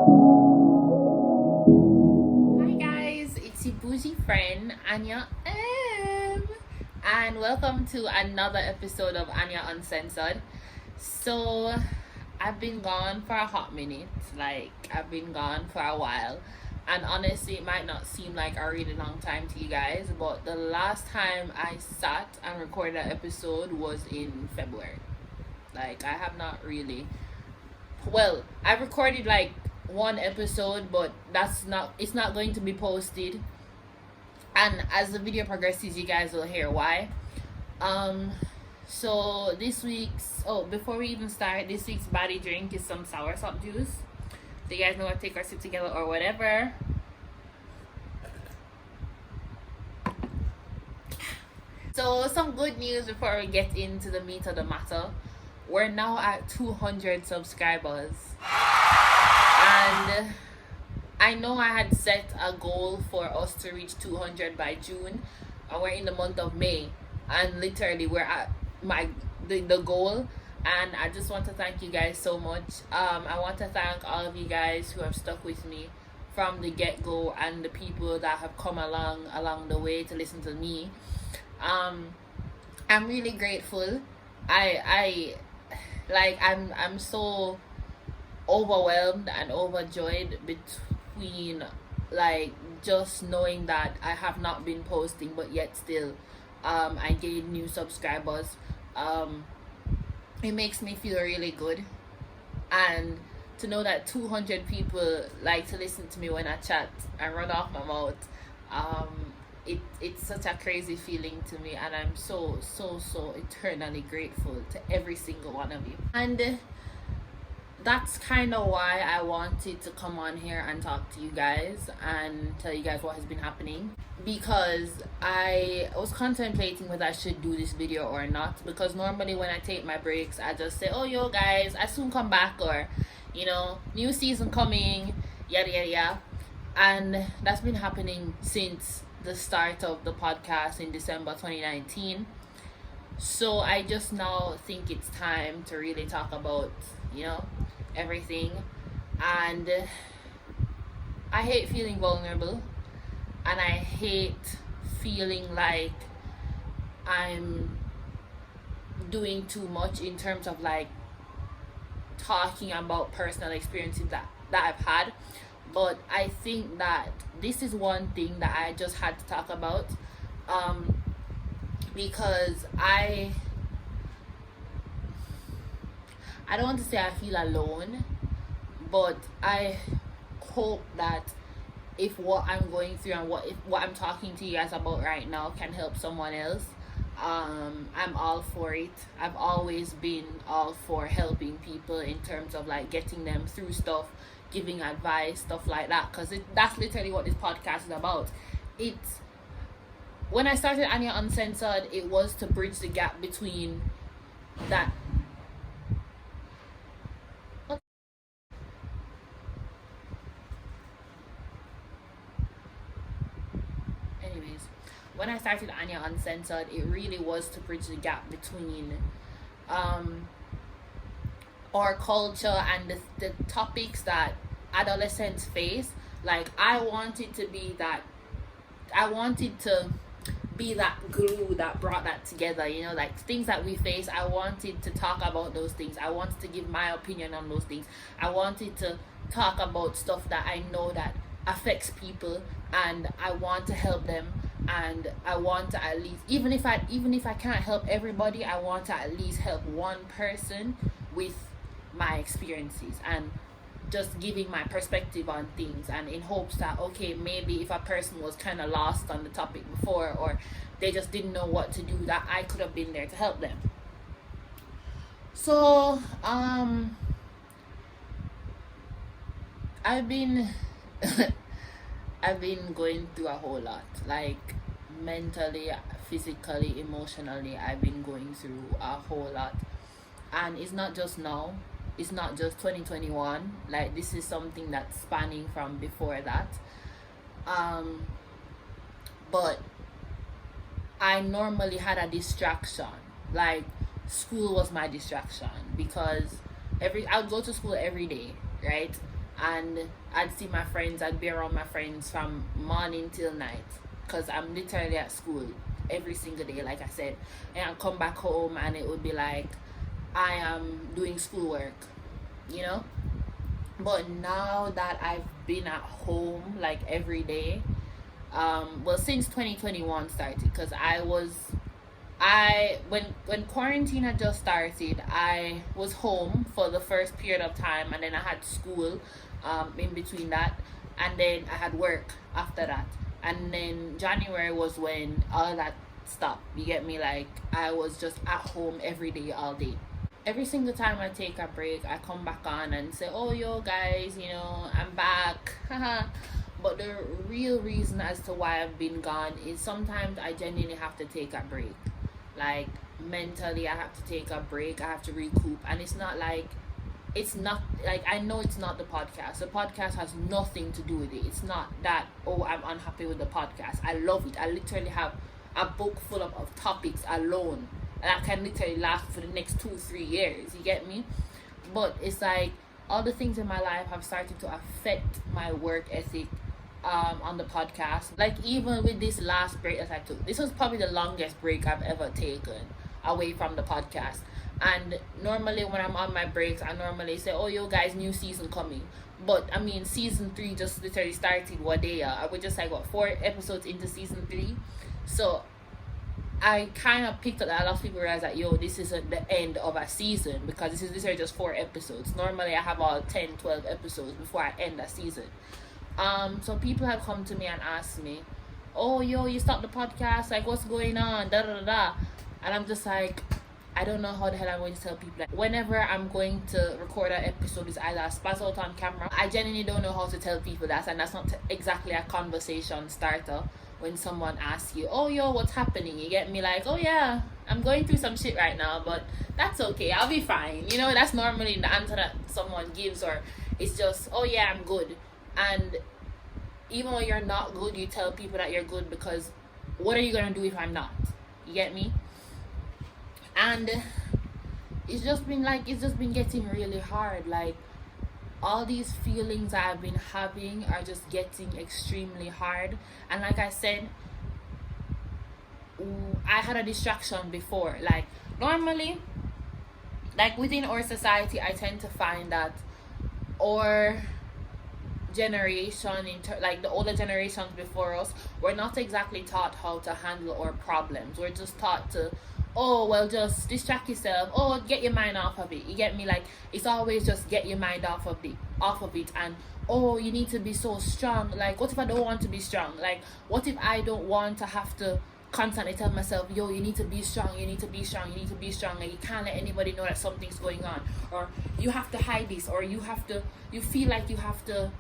Hi guys, it's your bougie friend Anyah M, and welcome to another episode of Anyah Uncensored. So, I've been gone for a hot minute, like I've been gone for a while, and honestly, it might not seem like a really long time to you guys, but the last time I sat and recorded an episode was in February. Like, I have not really, well, I recorded like one episode, but it's not going to be posted, and as the video progresses you guys will hear why. So before we even start, this week's body drink is some soursop juice, so you guys know what, take our sip together or whatever. So some good news before we get into the meat of the matter. We're now at 200 subscribers, and I know I had set a goal for us to reach 200 by June, and we're in the month of May, and literally we're at the goal. And I just want to thank you guys so much. I want to thank all of you guys who have stuck with me from the get-go, and the people that have come along the way to listen to me. I'm really grateful. I'm so overwhelmed and overjoyed between like just knowing that I have not been posting, but yet still I gained new subscribers. It makes me feel really good, and to know that 200 people like to listen to me when I chat and run off my mouth, it's such a crazy feeling to me, and I'm so eternally grateful to every single one of you. And that's kind of why I wanted to come on here and talk to you guys and tell you guys what has been happening, because I was contemplating whether I should do this video or not, because normally when I take my breaks I just say, oh yo guys, I soon come back, or new season coming, yada yada yada. And that's been happening since the start of the podcast in December 2019. So I just now think it's time to really talk about everything. And I hate feeling vulnerable, and I hate feeling like I'm doing too much in terms of like talking about personal experiences that I've had. But I think that this is one thing that I just had to talk about, because I don't want to say I feel alone, but I hope that if what I'm going through and what I'm talking to you guys about right now can help someone else, I'm all for it. I've always been all for helping people in terms of like getting them through stuff, giving advice, stuff like that, because that's literally what this podcast is about. When I started Anyah Uncensored, it was to bridge the gap between that. Anyways, when I started Anyah Uncensored, it really was to bridge the gap between our culture and the topics that adolescents face. Like, I wanted to be that glue that brought that together, like things that we face. I wanted to talk about those things. I wanted to give my opinion on those things. I wanted to talk about stuff that I know that affects people, and I want to help them. And I want to at least, even if I can't help everybody, I want to at least help one person with my experiences and just giving my perspective on things, and in hopes that, okay, maybe if a person was kind of lost on the topic before, or they just didn't know what to do, that I could have been there to help them. So I've been I've been going through a whole lot, like mentally, physically, emotionally. I've been going through a whole lot, and it's not just now, it's not just 2021. Like, this is something that's spanning from before that. But I normally had a distraction. Like, school was my distraction, because I would go to school every day, right? and I'd see my friends, I'd be around my friends from morning till night, because I'm literally at school every single day, like I said. And I'd come back home and it would be like I am doing schoolwork, you know. But now that I've been at home like every day, well, since 2021 started, because when quarantine had just started, I was home for the first period of time, and then I had school in between that, and then I had work after that, and then January was when all that stopped. You get me? Like, I was just at home every day, all day. Every single time I take a break, I come back on and say, "Oh, yo, guys, I'm back." But the real reason as to why I've been gone is sometimes I genuinely have to take a break. Like, mentally, I have to take a break. I have to recoup. And it's not like, I know it's not the podcast. The podcast has nothing to do with it. It's not that, oh, I'm unhappy with the podcast. I love it. I literally have a book full of topics alone. And I can literally last for the next 2-3 years. You get me? But it's like, all the things in my life have started to affect my work ethic on the podcast. Like, even with this last break that I took, this was probably the longest break I've ever taken away from the podcast. And normally when I'm on my breaks, I normally say, "Oh, yo, guys, new season coming." But I mean, season 3 just literally started one day. I was just like, 4 episodes into season 3. So I kind of picked up that a lot of people realize that, yo, this isn't the end of a season, because these are just 4 episodes. Normally I have all 10-12 episodes before I end a season. So people have come to me and asked me, "Oh, yo, you stopped the podcast, like, what's going on, da da da da." And I'm just like, I don't know how the hell I'm going to tell people. Like, whenever I'm going to record an episode, is either a spaz out on camera. I genuinely don't know how to tell people that, and that's not exactly a conversation starter when someone asks you, "Oh, yo, what's happening?" You get me? Like, "Oh yeah, I'm going through some shit right now, but that's okay, I'll be fine." That's normally the answer that someone gives. Or it's just, "Oh yeah, I'm good." And even when you're not good, you tell people that you're good, because what are you gonna do if I'm not? You get me? And it's just been getting really hard. Like, all these feelings I've been having are just getting extremely hard. And like I said, I had a distraction before. Like, normally, like, within our society, I tend to find that our generation, like the older generations before us, were not exactly taught how to handle our problems. We're just taught to, "Oh, well, just distract yourself. Oh, get your mind off of it." You get me? Like, it's always just get your mind off of it. And, "Oh, you need to be so strong." Like, what if I don't want to be strong? Like, what if I don't want to have to constantly tell myself, "Yo, you need to be strong, you need to be strong, you need to be strong, and you can't let anybody know that something's going on." Or you have to hide this, or you feel like you have to,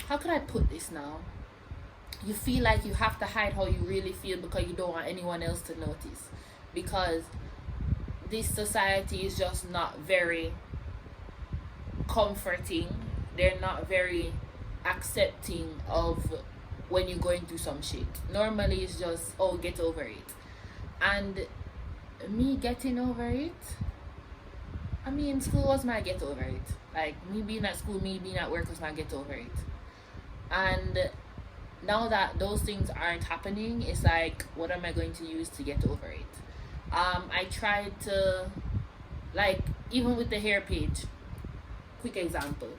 how could I put this now? You feel like you have to hide how you really feel because you don't want anyone else to notice. Because this society is just not very comforting. They're not very accepting of when you're going through some shit. Normally it's just, "Oh, get over it." And me getting over it, I mean, school was my get over it. Like, me being at school, me being at work was my get over it. And now that those things aren't happening, it's like, what am I going to use to get over it? I tried to, like, even with the hair page, quick example.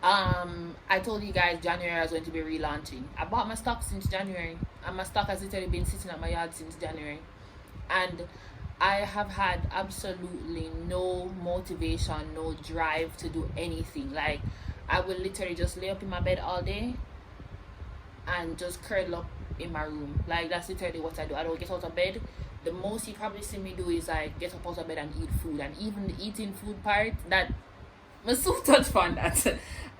I told you guys January I was going to be relaunching. I bought my stock since January, and my stock has literally been sitting at my yard since January. And I have had absolutely no motivation, no drive to do anything. Like, I will literally just lay up in my bed all day and just curl up in my room. Like, that's literally what I do. I don't get out of bed. The most you probably see me do is like get up out of bed and eat food. And even the eating food part, that must so touch on that,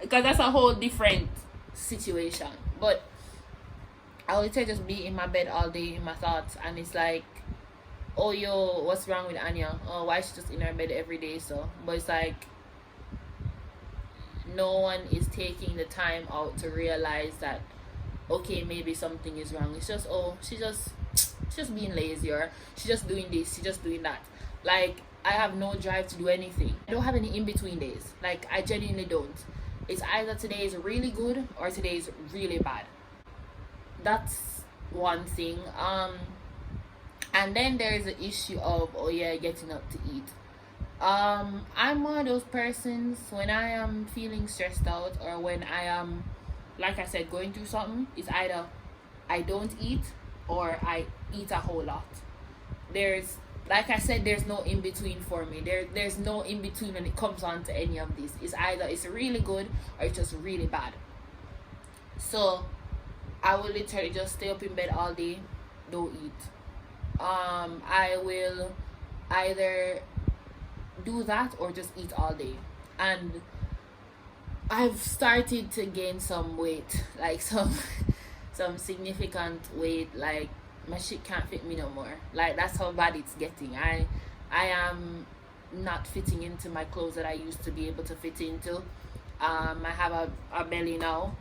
because that's a whole different situation. But I will literally just be in my bed all day in my thoughts, and it's like, "Oh, yo, what's wrong with Anyah? Oh, why is she just in her bed every day?" So, but it's like, no one is taking the time out to realize that, okay, maybe something is wrong. It's just, oh, she's just being lazy, or she's just doing this, she's just doing that. Like, I have no drive to do anything. I don't have any in-between days. Like, I genuinely don't. It's either today is really good or today is really bad. That's one thing. And then there is the issue of, oh yeah, getting up to eat. I'm one of those persons, when I am feeling stressed out or when I am, like I said, going through something, it's either I don't eat or I eat a whole lot. There's, like I said, there's no in between for me. There's no in between when it comes on to any of this. It's either it's really good or it's just really bad. So I will literally just stay up in bed all day, don't eat. I will either do that or just eat all day. And I've started to gain some weight, like some significant weight. Like, my shit can't fit me no more. Like, that's how bad it's getting. I am not fitting into my clothes that I used to be able to fit into. I have a belly now.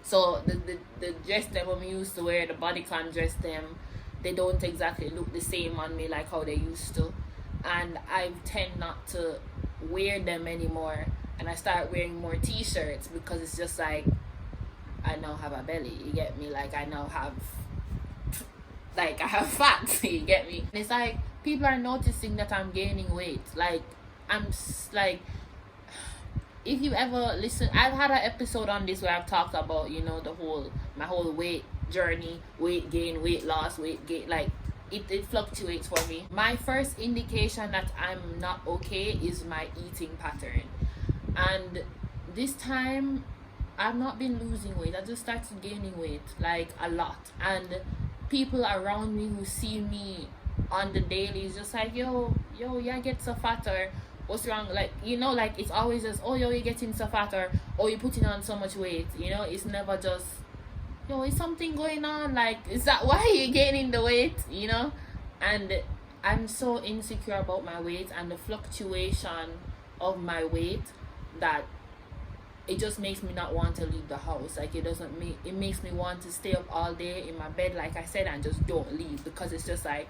So the dress them when we used to wear, the bodycon dress them, they don't exactly look the same on me like how they used to. And I tend not to wear them anymore. And I start wearing more t-shirts because it's just like, I now have a belly, you get me? Like, I now have, like, I have fat, you get me? And it's like, people are noticing that I'm gaining weight. Like, like, if you ever listen, I've had an episode on this where I've talked about, you know, my whole weight journey, weight gain, weight loss, weight gain. Like, it fluctuates for me. My first indication that I'm not okay is my eating pattern. And this time, I've not been losing weight. I just started gaining weight, like, a lot. And people around me who see me on the daily is just like, yo, yeah, get so fat, or what's wrong? Like, you know, like, it's always just, oh, yo, you're getting so fat, or oh, you're putting on so much weight. You know, it's never just, yo, is something going on? Like, is that why you're gaining the weight? You know? And I'm so insecure about my weight and the fluctuation of my weight that it just makes me not want to leave the house. Like, it makes me want to stay up all day in my bed, like I said, and just don't leave, because it's just like,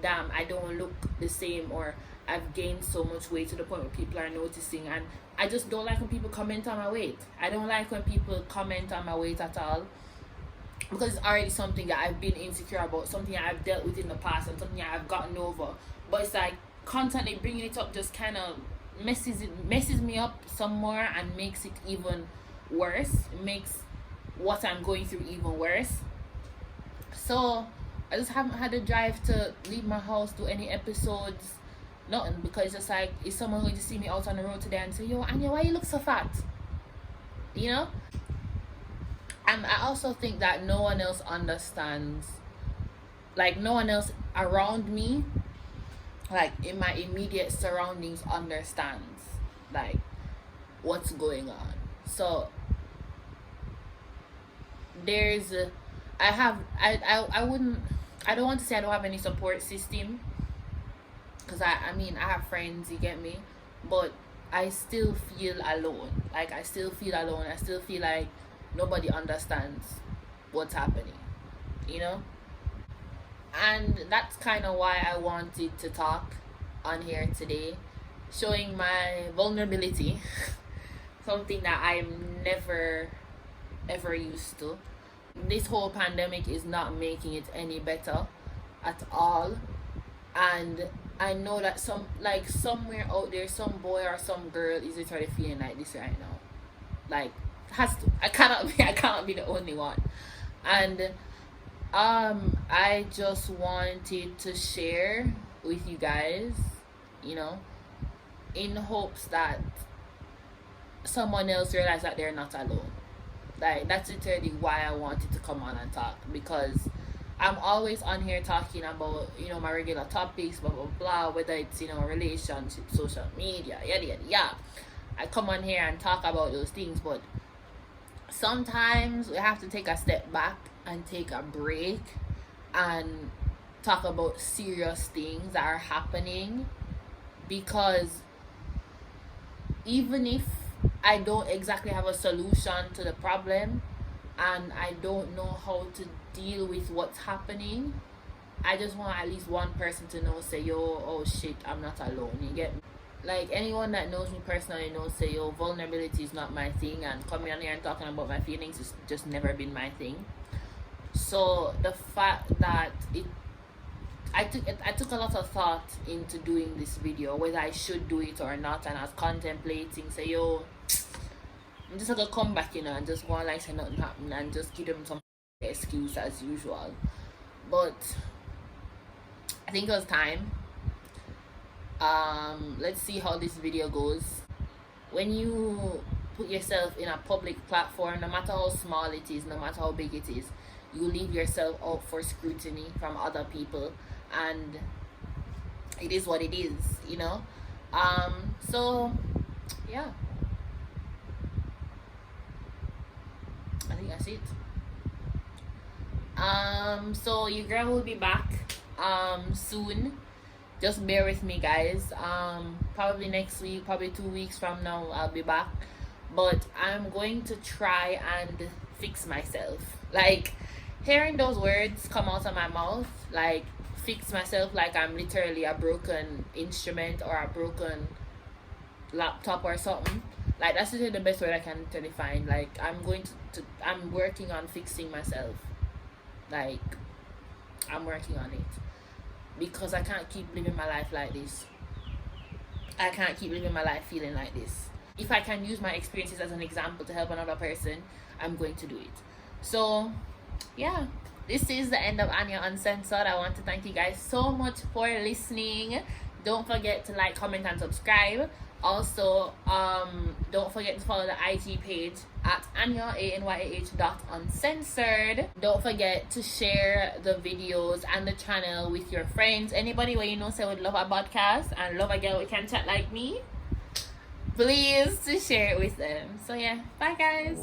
damn, I don't look the same, or I've gained so much weight to the point where people are noticing. And I just don't like when people comment on my weight. I don't like when people comment on my weight at all, because it's already something that I've been insecure about, something that I've dealt with in the past, and something that I've gotten over. But it's like, constantly bringing it up just kind of messes me up some more and makes it even worse. It makes what I'm going through even worse. So I just haven't had the drive to leave my house, do any episodes, nothing, because it's just like, is someone going to see me out on the road today and say, yo, Anyah, why you look so fat? You know? And I also think that no one else understands, like, no one else around me, like, in my immediate surroundings, understands, like, what's going on. So there's I don't want to say I don't have any support system, because I mean, I have friends, you get me, but I still feel alone. Like, I still feel alone. I still feel like nobody understands what's happening, you know? And that's kind of why I wanted to talk on here today, showing my vulnerability, something that I'm never ever used to. This whole pandemic is not making it any better at all. And I know that somewhere out there, some boy or some girl is literally feeling like this right now. Like, has to. I cannot be the only one. And I just wanted to share with you guys, you know, in hopes that someone else realizes that they're not alone. Like, that's literally why I wanted to come on and talk, because I'm always on here talking about, you know, my regular topics, blah blah blah, whether it's, you know, relationships, social media, yada yada yada. I come on here and talk about those things, but sometimes we have to take a step back and take a break and talk about serious things that are happening, because even if I don't exactly have a solution to the problem and I don't know how to deal with what's happening, I just want at least one person to know, say, yo, oh shit, I'm not alone. You get me? Like, anyone that knows me personally knows, say, yo, vulnerability is not my thing, and coming on here and talking about my feelings is just never been my thing. So the fact that I took a lot of thought into doing this video, whether I should do it or not, and I was contemplating, say, yo, I'm just gonna come back, and just go on like say nothing happened and just give them some excuse as usual. But I think it was time. Let's see how this video goes. When you put yourself in a public platform, no matter how small it is, no matter how big it is, you leave yourself out for scrutiny from other people, and it is what it is, so yeah, I think that's it. So your girl will be back soon. Just bear with me, guys. Probably next week, probably 2 weeks from now, I'll be back. But I'm going to try and fix myself. Like, hearing those words come out of my mouth, like, fix myself, like I'm literally a broken instrument or a broken laptop or something. Like, that's literally the best word I can literally find. Like, I'm working on fixing myself. Like, I'm working on it. Because I can't keep living my life like this. I can't keep living my life feeling like this. If I can use my experiences as an example to help another person, I'm going to do it. So, yeah. This is the end of Anyah Uncensored. I want to thank you guys so much for listening. Don't forget to like, comment, and subscribe. Also, don't forget to follow the IG page at Anyah ANYAH.uncensored. Don't forget to share the videos and the channel with your friends. Anybody where you know say would love a podcast and love a girl who can chat like me, please to share it with them. So yeah, bye guys.